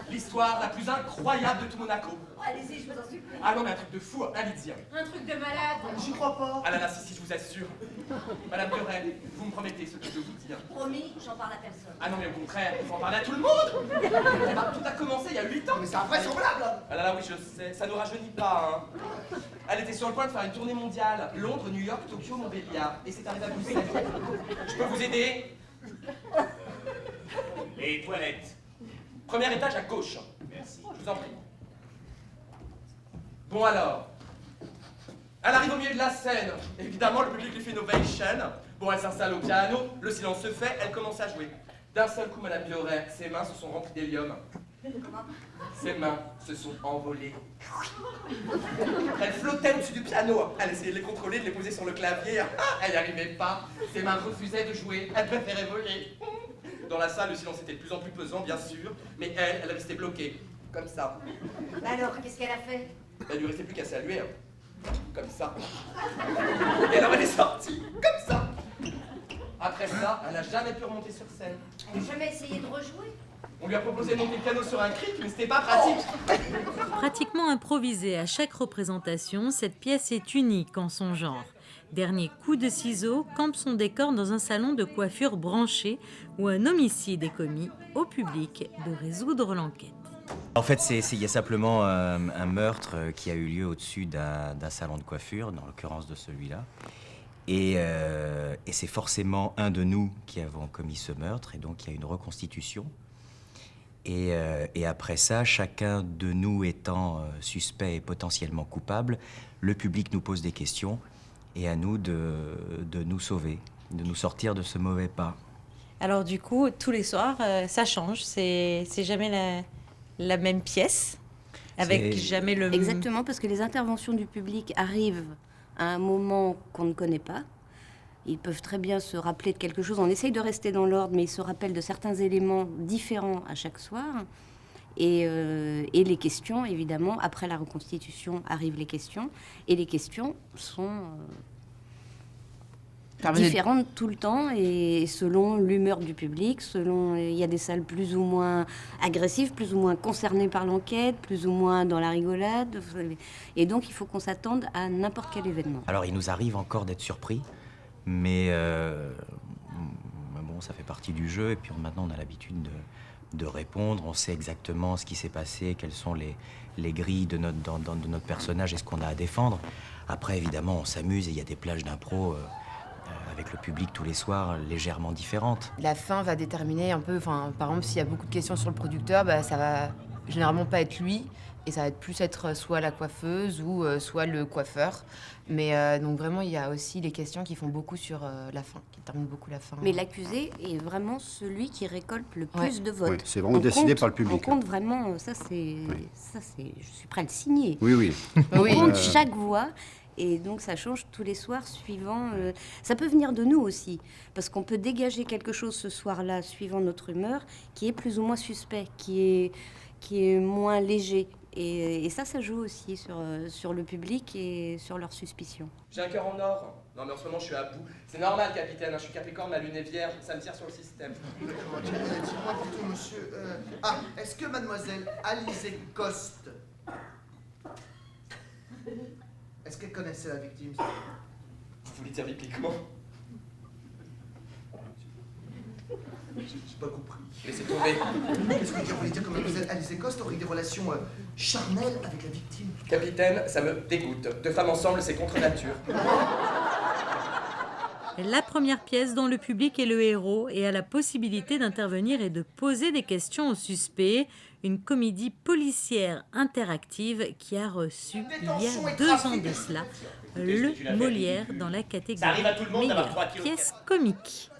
L'histoire la plus incroyable de tout Monaco. Allez-y, je vous en supplie. Ah non, mais un truc de fou, un Lydien. Un truc de malade. J'y crois pas. Ah là là, si, je vous assure. Madame Burel, vous me promettez ce que je vous dis. Promis, j'en parle à personne. Ah non, mais au contraire, il faut en parler à tout le monde. Eh ben, tout a commencé il y a 8 ans. Mais c'est invraisemblable. Ah là là, oui, je sais, ça ne rajeunit pas, hein. Elle était sur le point de faire une tournée mondiale. Londres, New York, Tokyo, Montbéliard. Et c'est arrivé à Bruxelles. Je peux vous aider? Les toilettes. Premier étage à gauche. Merci. Je vous en prie. Bon alors. Elle arrive au milieu de la scène. Évidemment, le public lui fait une ovation. Bon, elle s'installe au piano, le silence se fait, elle commence à jouer. D'un seul coup, Madame Bioret, ses mains se sont remplies d'hélium. Ses mains se sont envolées. Elle flottait au-dessus du piano. Elle essayait de les contrôler, de les poser sur le clavier. Elle n'y arrivait pas. Ses mains refusaient de jouer. Elle préférait voler. Dans la salle, le silence était de plus en plus pesant, bien sûr. Mais elle restait bloquée. Comme ça. Alors, qu'est-ce qu'elle a fait? Elle lui restait plus qu'à saluer. Comme ça. Et alors elle est sortie. Comme ça. Après ça, elle n'a jamais pu remonter sur scène. Elle n'a jamais essayé de rejouer? On lui a proposé de monter le piano sur un cric, mais c'était pas pratique. Pratiquement improvisée à chaque représentation, cette pièce est unique en son genre. Dernier coup de ciseau campe son décor dans un salon de coiffure branché où un homicide est commis, au public de résoudre l'enquête. En fait, il y a simplement un meurtre qui a eu lieu au-dessus d'un salon de coiffure, dans l'occurrence de celui-là. Et c'est forcément un de nous qui avons commis ce meurtre, et donc il y a une reconstitution. Et après ça, chacun de nous étant suspect et potentiellement coupable, le public nous pose des questions, et à nous de nous sauver, de nous sortir de ce mauvais pas. Alors du coup, tous les soirs, ça change, c'est jamais la même pièce, avec jamais le... Exactement, parce que les interventions du public arrivent à un moment qu'on ne connaît pas. Ils peuvent très bien se rappeler de quelque chose. On essaye de rester dans l'ordre, mais ils se rappellent de certains éléments différents à chaque soir. Et les questions, évidemment, après la reconstitution, arrivent les questions. Et les questions sont différentes tout le temps, et selon l'humeur du public, il y a des salles plus ou moins agressives, plus ou moins concernées par l'enquête, plus ou moins dans la rigolade. Et donc, il faut qu'on s'attende à n'importe quel événement. Alors, il nous arrive encore d'être surpris, mais bon, ça fait partie du jeu. Et puis maintenant, on a l'habitude de répondre. On sait exactement ce qui s'est passé, quelles sont les grilles de notre personnage et ce qu'on a à défendre. Après, évidemment, on s'amuse et il y a des plages d'impro avec le public tous les soirs, légèrement différentes. La fin va déterminer un peu, par exemple, s'il y a beaucoup de questions sur le producteur, ça va généralement pas être lui, et ça va plus être soit la coiffeuse ou soit le coiffeur. Mais donc vraiment, il y a aussi les questions qui font beaucoup sur la fin, qui déterminent beaucoup la fin. Mais l'accusé est vraiment celui qui récolte le plus de votes. Ouais, c'est vraiment décidé par le public. On compte vraiment, je suis prêt à le signer. Oui. On compte chaque voix. Et donc, ça change tous les soirs suivant... ça peut venir de nous aussi, parce qu'on peut dégager quelque chose ce soir-là, suivant notre humeur, qui est plus ou moins suspect, qui est moins léger. Et ça joue aussi sur le public et sur leurs suspicions. J'ai un cœur en or. Non, mais en ce moment, je suis à bout. C'est normal, capitaine. Je suis Capricorne, ma lune est vierge. Ça me tire sur le système. D'accord, dites-moi plutôt, monsieur... est-ce que mademoiselle Alizée Coste... Est-ce qu'elle connaissait la victime? Vous voulez dire bibliquement? J'ai pas compris. Laissez tomber. Qu'est-ce que vous voulez dire que mademoiselle Alizée Coste aurait eu des relations charnelles avec la victime? Capitaine, ça me dégoûte. Deux femmes ensemble, c'est contre nature. La première pièce dont le public est le héros et a la possibilité d'intervenir et de poser des questions aux suspects. Une comédie policière interactive qui a reçu, il y a 2 ans de cela, le Molière dans la catégorie meilleure pièce comique.